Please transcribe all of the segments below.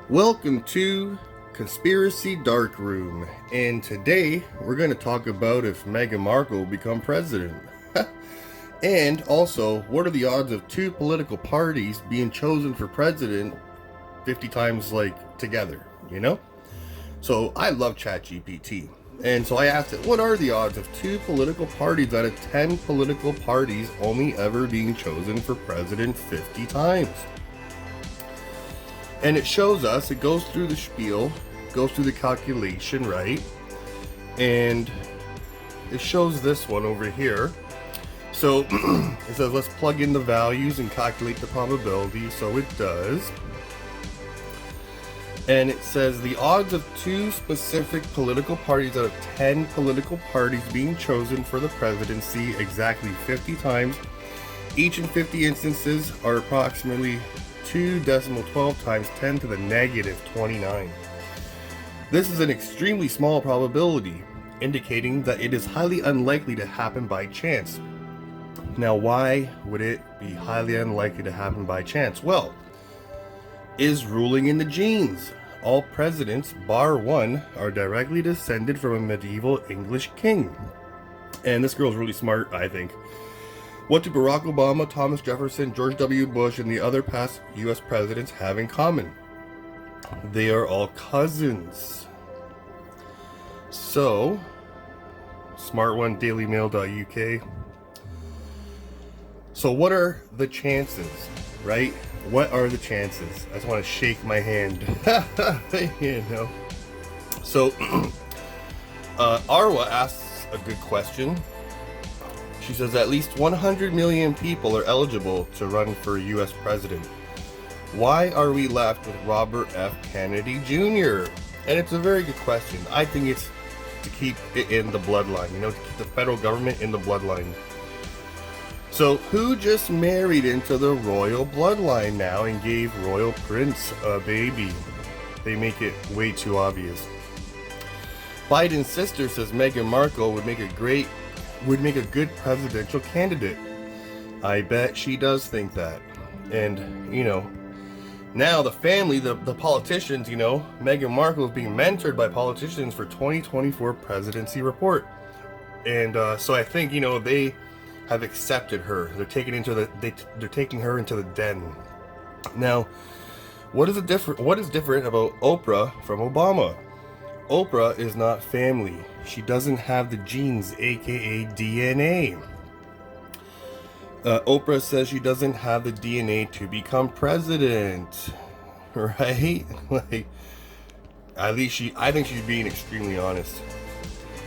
Welcome to Conspiracy Darkroom, and today we're going to talk about if Meghan Markle will become president. And also, what are the odds of two political parties being chosen for president 50 times together, you know? So I love ChatGPT. And so I asked it, what are the odds of two political parties out of 10 political parties only ever being chosen for president 50 times? And it shows us, it goes through the spiel, goes through the calculation, right? And it shows this one over here. So it says, let's plug in the values and calculate the probability. So it does. And it says the odds of two specific political parties out of 10 political parties being chosen for the presidency exactly 50 times, each in 50 instances, are approximately 2.12 times 10 to the negative 29. This is an extremely small probability, indicating that it is highly unlikely to happen by chance. Now, why would it be highly unlikely to happen by chance? Well, is ruling in the genes. All presidents, bar one, are directly descended from a medieval English king. And this girl's really smart, I think. What do Barack Obama, Thomas Jefferson, George W. Bush, and the other past U.S. presidents have in common? They are all cousins. So, smart one, dailymail.uk. So what are the chances, right? What are the chances? I just want to shake my hand. You know. So, Arwa asks a good question. She says at least 100 million people are eligible to run for U.S. president. Why are we left with Robert F. Kennedy Jr.? And it's a very good question. I think it's to keep it in the bloodline, to keep the federal government in the bloodline. So who just married into the royal bloodline now and gave Royal Prince a baby? They make it way too obvious. Biden's sister says Meghan Markle would make a good presidential candidate. I bet she does think that. And, now the family, the politicians, Meghan Markle is being mentored by politicians for 2024 presidency report. And so I think, they have accepted her. They're taking her into the den. Now, what is different about Oprah from Obama? Oprah is not family. She doesn't have the genes, aka DNA. Oprah says she doesn't have the DNA to become president, right? I think she's being extremely honest.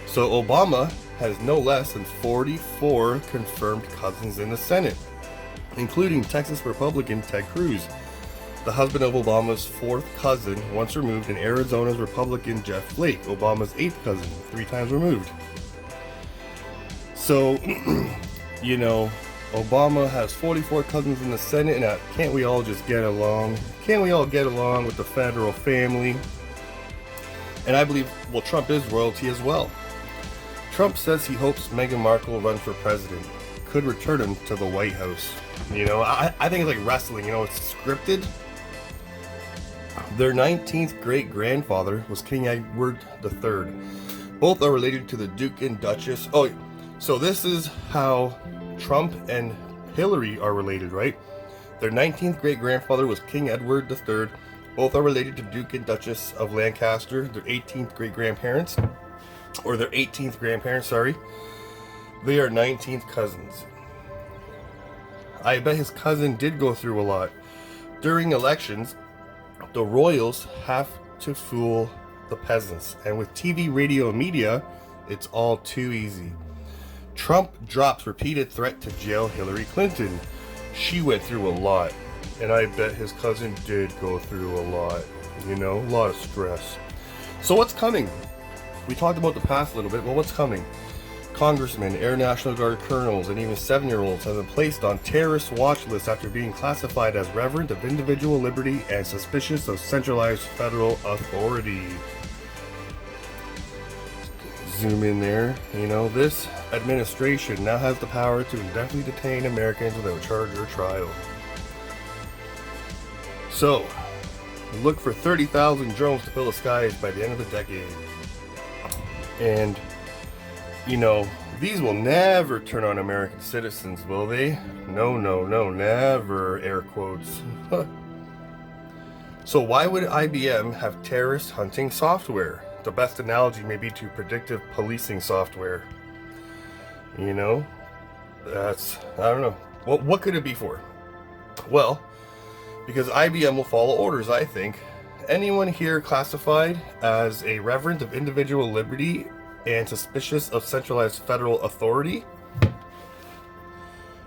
So Obama has no less than 44 confirmed cousins in the Senate, including Texas Republican Ted Cruz, the husband of Obama's fourth cousin, once removed, and Arizona's Republican Jeff Flake, Obama's eighth cousin, 3 times removed. So, Obama has 44 cousins in the Senate, and can't we all just get along? Can't we all get along with the federal family? And I believe, Trump is royalty as well. Trump says he hopes Meghan Markle will run for president, could return him to the White House. I think it's like wrestling, it's scripted. Their 19th great-grandfather was King Edward III. Both are related to the Duke and Duchess. Oh, so this is how Trump and Hillary are related, right? Their 19th great-grandfather was King Edward III. Both are related to Duke and Duchess of Lancaster. Their 18th great-grandparents, or their 18th grandparents, sorry. They are 19th cousins. I bet his cousin did go through a lot. During elections, the royals have to fool the peasants. And with TV, radio, and media, it's all too easy. Trump drops repeated threat to jail Hillary Clinton. She went through a lot. And I bet his cousin did go through a lot. A lot of stress. So what's coming? We talked about the past a little bit. Well, what's coming? Congressmen, Air National Guard colonels, and even 7-year-olds have been placed on terrorist watch lists after being classified as reverent of individual liberty and suspicious of centralized federal authority. Zoom in there. This administration now has the power to indefinitely detain Americans without charge or trial. So, look for 30,000 drones to fill the skies by the end of the decade. And, you know, these will never turn on American citizens, will they? No, no, no, never, air quotes. So why would IBM have terrorist hunting software? The best analogy may be to predictive policing software. You know, that's, I don't know. What could it be for? Well, because IBM will follow orders, I think. Anyone here classified as a reverent of individual liberty and suspicious of centralized federal authority?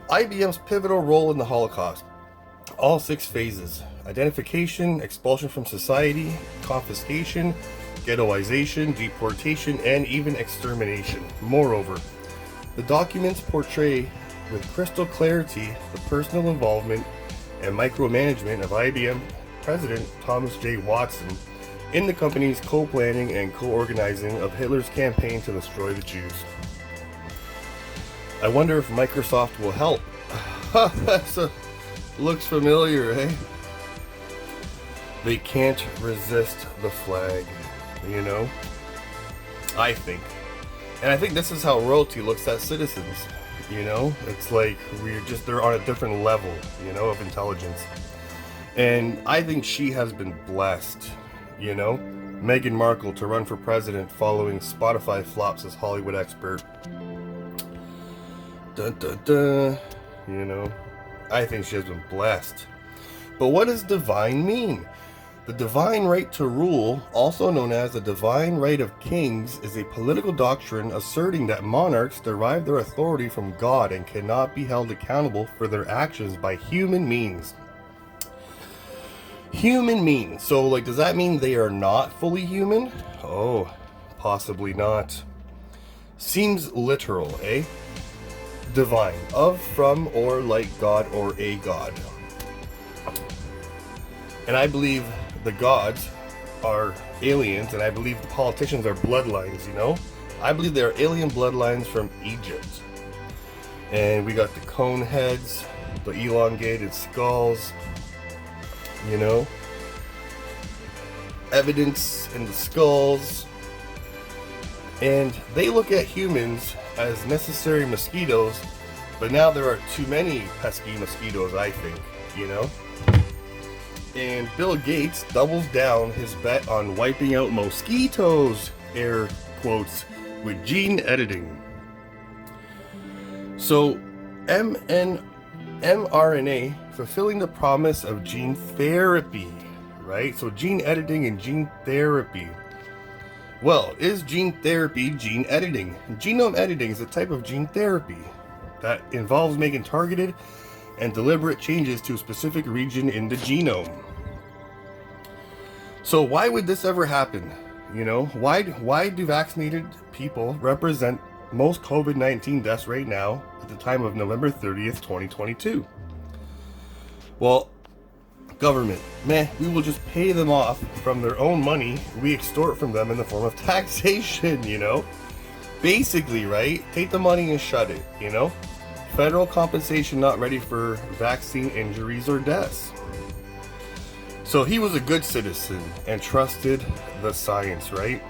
IBM's pivotal role in the Holocaust. All 6 phases: identification, expulsion from society, confiscation, ghettoization, deportation, and even extermination. Moreover, the documents portray with crystal clarity the personal involvement and micromanagement of IBM President Thomas J. Watson in the company's co-planning and co-organizing of Hitler's campaign to destroy the Jews. I wonder if Microsoft will help. Looks familiar, eh? They can't resist the flag, you know? I think. And I think this is how royalty looks at citizens, you know? It's like they're on a different level, you know, of intelligence. And I think she has been blessed, you know? Meghan Markle to run for president following Spotify flops as Hollywood expert. Dun dun dun. You know? I think she has been blessed. But what does divine mean? The divine right to rule, also known as the divine right of kings, is a political doctrine asserting that monarchs derive their authority from God and cannot be held accountable for their actions by human means. Human means. So, like, does that mean they are not fully human? Oh, possibly not. Seems literal, eh? Divine. Of, from, or like God or a God. And I believe the gods are aliens, and I believe the politicians are bloodlines, you know? I believe they are alien bloodlines from Egypt. And we got the cone heads, the elongated skulls, you know? Evidence in the skulls. And they look at humans as necessary mosquitoes, but now there are too many pesky mosquitoes, I think, you know? And Bill Gates doubles down his bet on wiping out mosquitoes, air quotes, with gene editing. So, mRNA fulfilling the promise of gene therapy, right? So gene editing and gene therapy. Well, is gene therapy gene editing? Genome editing is a type of gene therapy that involves making targeted and deliberate changes to a specific region in the genome. So why would this ever happen? You know, why do vaccinated people represent most COVID-19 deaths right now at the time of November 30th, 2022? Well, government, we will just pay them off from their own money we extort from them in the form of taxation, you know? Basically, right? Take the money and shut it, you know? Federal compensation not ready for vaccine injuries or deaths. So he was a good citizen and trusted the science, right?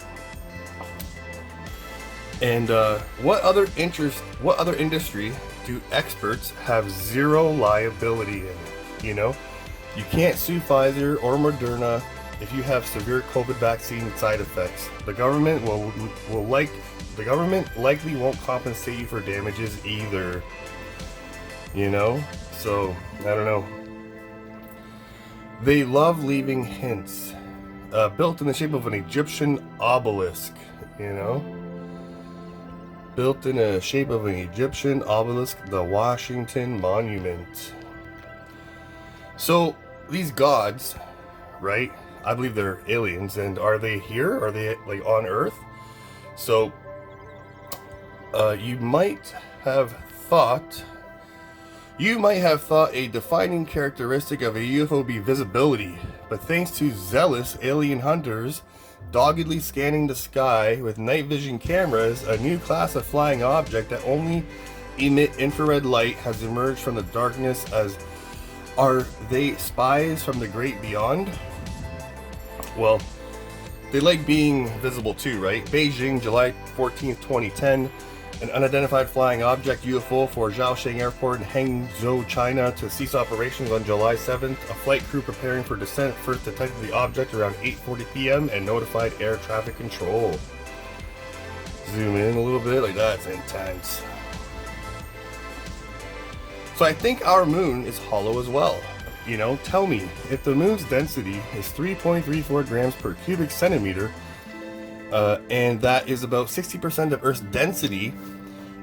And what other industry do experts have zero liability in? You know, you can't sue Pfizer or Moderna if you have severe COVID vaccine side effects. The government likely won't compensate you for damages either. You know, so I don't know. They love leaving hints. Built in the shape of an Egyptian obelisk, you know? Built in the shape of an Egyptian obelisk, the Washington Monument. So, these gods, right? I believe they're aliens, and are they here? Are they, like, on Earth? So, you might have thought a defining characteristic of a UFO be visibility, but thanks to zealous alien hunters doggedly scanning the sky with night vision cameras, a new class of flying object that only emit infrared light has emerged from the darkness. As are they spies from the great beyond? Well, they like being visible too, right? Beijing, July 14th, 2010. An unidentified flying object UFO for Zhaosheng Airport in Hangzhou, China to cease operations on July 7th. A flight crew preparing for descent first detected the object around 8:40 p.m. and notified air traffic control. Zoom in a little bit, like that's intense. So I think our moon is hollow as well. You know, tell me, if the moon's density is 3.34 grams per cubic centimeter, and that is about 60% of Earth's density,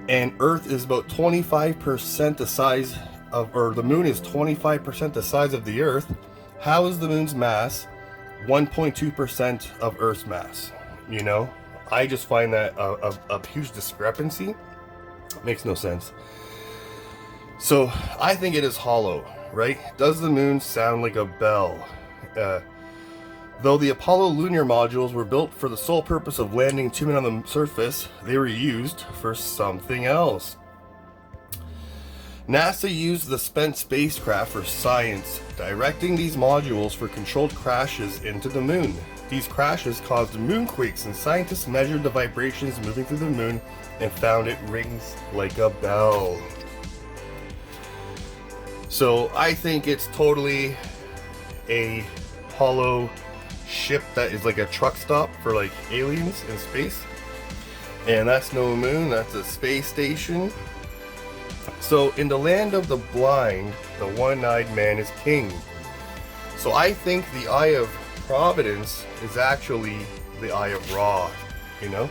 and Earth is about 25% the size of, or the moon is 25% the size of the Earth, how is the moon's mass 1.2% of Earth's mass? You know, I just find that a huge discrepancy. It makes no sense. So I think it is hollow, right? Does the moon sound like a bell? Though the Apollo lunar modules were built for the sole purpose of landing 2 men on the surface, they were used for something else. NASA used the spent spacecraft for science, directing these modules for controlled crashes into the moon. These crashes caused moonquakes, and scientists measured the vibrations moving through the moon and found it rings like a bell. So I think it's totally a hollow ship that is like a truck stop for like aliens in space. And that's no moon, that's a space station. So in the land of the blind, the one-eyed man is king. So I think the Eye of Providence is actually the Eye of Ra, you know?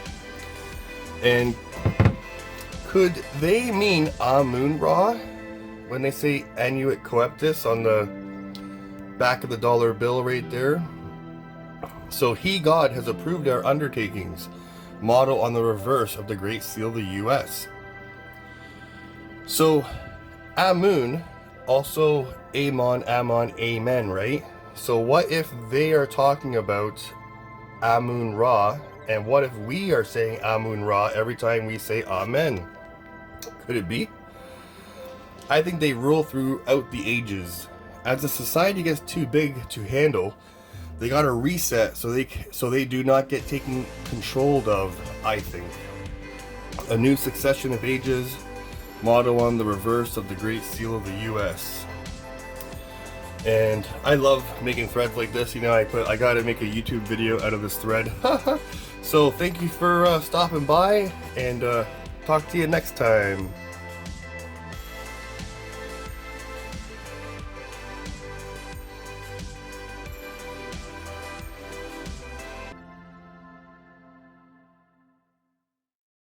And could they mean Amun-Ra when they say Annuit Coeptus on the back of the dollar bill right there? So he, God, has approved our undertakings, motto on the reverse of the Great Seal of the U.S. So Amun, also Amon, Ammon, Amen, right? So what if they are talking about Amun-Ra, and what if we are saying Amun-Ra every time we say Amen? Could it be? I think they rule throughout the ages. As the society gets too big to handle, they gotta reset so they do not get taken control of, I think. A new succession of ages, motto on the reverse of the Great Seal of the U.S. And I love making threads like this, you know, I gotta make a YouTube video out of this thread. So thank you for stopping by, and talk to you next time.